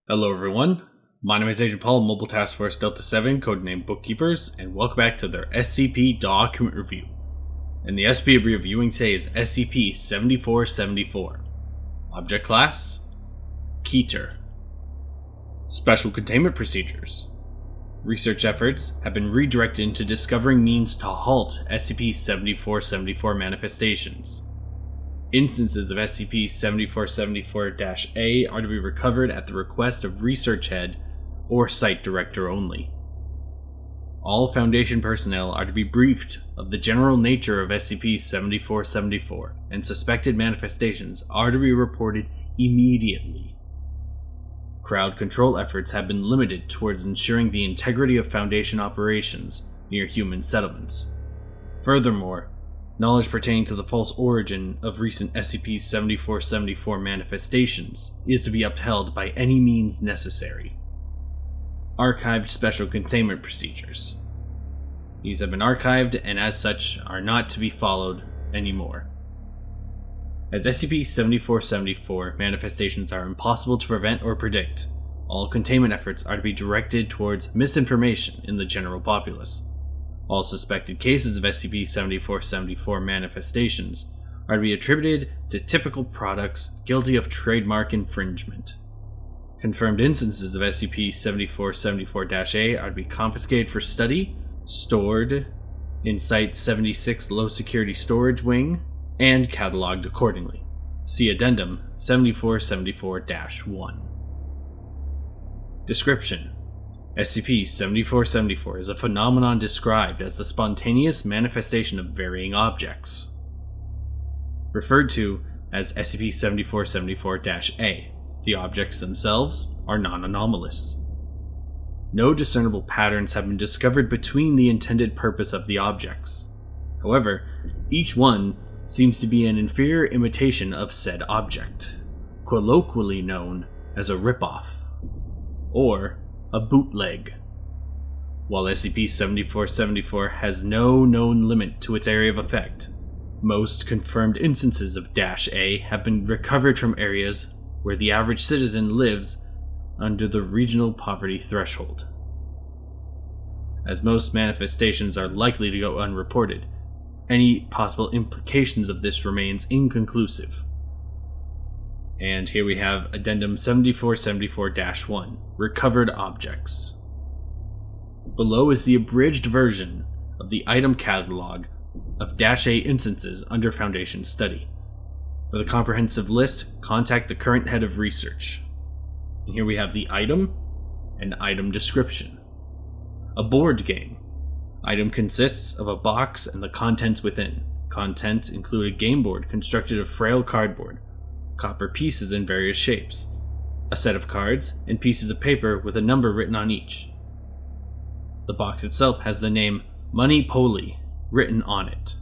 Hello everyone, my name is Agent Paul, Mobile Task Force Delta 7, codenamed Bookkeepers, and welcome back to their SCP document review. And the SCP we're reviewing today is SCP-7474. Object Class: Keter. Special Containment Procedures. Research efforts have been redirected into discovering means to halt SCP-7474 manifestations. Instances of SCP-7474-A are to be recovered at the request of Research Head or Site Director only. All Foundation personnel are to be briefed of the general nature of SCP-7474, and suspected manifestations are to be reported immediately. Crowd control efforts have been limited towards ensuring the integrity of Foundation operations near human settlements. Furthermore, knowledge pertaining to the false origin of recent SCP-7474 manifestations is to be upheld by any means necessary. Archived Special Containment Procedures. These have been archived and as such are not to be followed anymore. As SCP-7474 manifestations are impossible to prevent or predict, all containment efforts are to be directed towards misinformation in the general populace. All suspected cases of SCP-7474 manifestations are to be attributed to typical products guilty of trademark infringement. Confirmed instances of SCP-7474-A are to be confiscated for study, stored in Site-76 Low Security Storage Wing, and cataloged accordingly. See Addendum 7474-1. Description: SCP-7474 is a phenomenon described as the spontaneous manifestation of varying objects. Referred to as SCP-7474-A, the objects themselves are non-anomalous. No discernible patterns have been discovered between the intended purpose of the objects. However, each one seems to be an inferior imitation of said object, colloquially known as a rip-off, or a bootleg. While SCP-7474 has no known limit to its area of effect, most confirmed instances of -A have been recovered from areas where the average citizen lives under the regional poverty threshold. As most manifestations are likely to go unreported, any possible implications of this remains inconclusive. And here we have Addendum 7474-1, Recovered Objects. Below is the abridged version of the item catalog of -A instances under Foundation study. For the comprehensive list, contact the current head of research. And here we have the item and item description. A board game. Item consists of a box and the contents within. Contents include a game board constructed of frail cardboard, copper pieces in various shapes, a set of cards, and pieces of paper with a number written on each. The box itself has the name Money Poly written on it.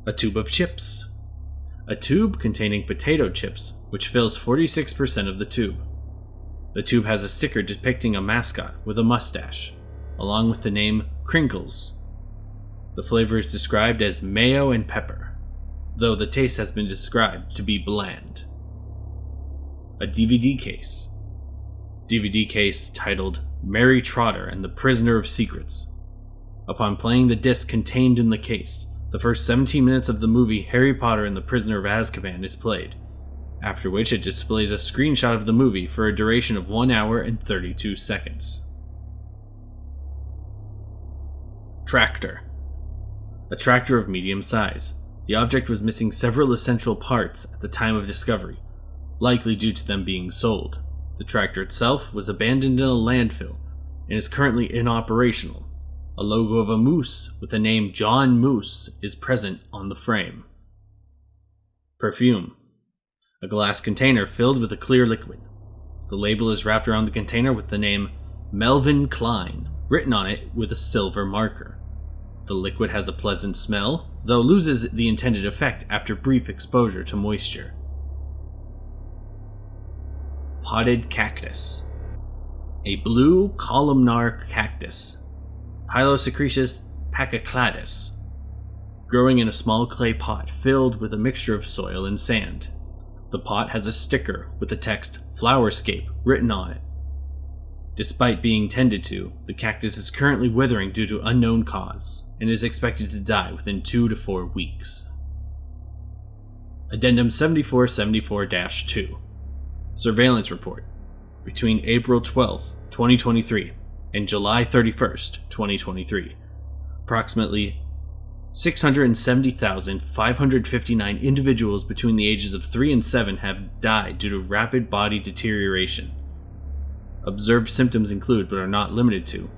A tube of chips. A tube containing potato chips, which fills 46% of the tube. The tube has a sticker depicting a mascot with a mustache, along with the name Crinkles. The flavor is described as mayo and pepper, though the taste has been described to be bland. A DVD case. DVD case titled Mary Trotter and the Prisoner of Secrets. Upon playing the disc contained in the case, the first 17 minutes of the movie Harry Potter and the Prisoner of Azkaban is played, after which it displays a screenshot of the movie for a duration of 1 hour and 32 seconds. Tractor. A tractor of medium size. The object was missing several essential parts at the time of discovery, likely due to them being sold. The tractor itself was abandoned in a landfill and is currently inoperational. A logo of a moose with the name John Moose is present on the frame. Perfume. A glass container filled with a clear liquid. The label is wrapped around the container with the name Melvin Klein written on it with a silver marker. The liquid has a pleasant smell, though loses the intended effect after brief exposure to moisture. Potted cactus. A blue columnar cactus, Hylosycretus pachycladus, growing in a small clay pot filled with a mixture of soil and sand. The pot has a sticker with the text "Flowerscape" written on it. Despite being tended to, the cactus is currently withering due to unknown cause and is expected to die within 2 to 4 weeks. Addendum 7474-2. Surveillance report. Between April 12, 2023 and July 31st, 2023, approximately 670,559 individuals between the ages of 3 and 7 have died due to rapid body deterioration. Observed symptoms include, but are not limited to,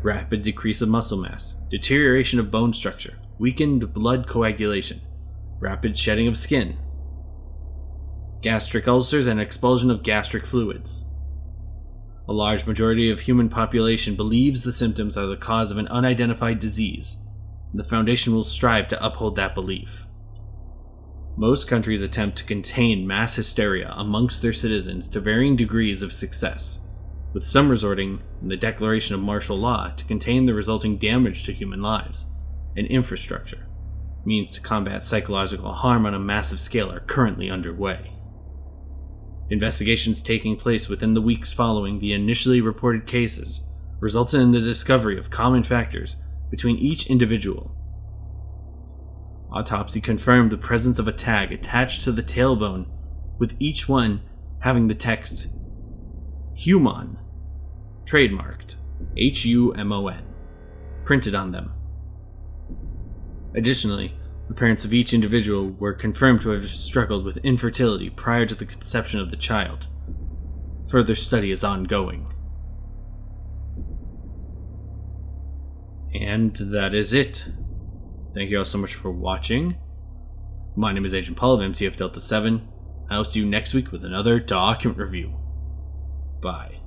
rapid decrease of muscle mass, deterioration of bone structure, weakened blood coagulation, rapid shedding of skin, gastric ulcers, and expulsion of gastric fluids. A large majority of human population believes the symptoms are the cause of an unidentified disease. The Foundation will strive to uphold that belief. Most countries attempt to contain mass hysteria amongst their citizens to varying degrees of success, with some resorting, in the declaration of martial law, to contain the resulting damage to human lives and infrastructure. Means to combat psychological harm on a massive scale are currently underway. Investigations taking place within the weeks following the initially reported cases resulted in the discovery of common factors between each individual. Autopsy confirmed the presence of a tag attached to the tailbone, with each one having the text "Human," trademarked HUMON, printed on them. Additionally, the parents of each individual were confirmed to have struggled with infertility prior to the conception of the child. Further study is ongoing. And that is it. Thank you all so much for watching. My name is Agent Paul of MCF Delta 7. I'll see you next week with another document review. Bye.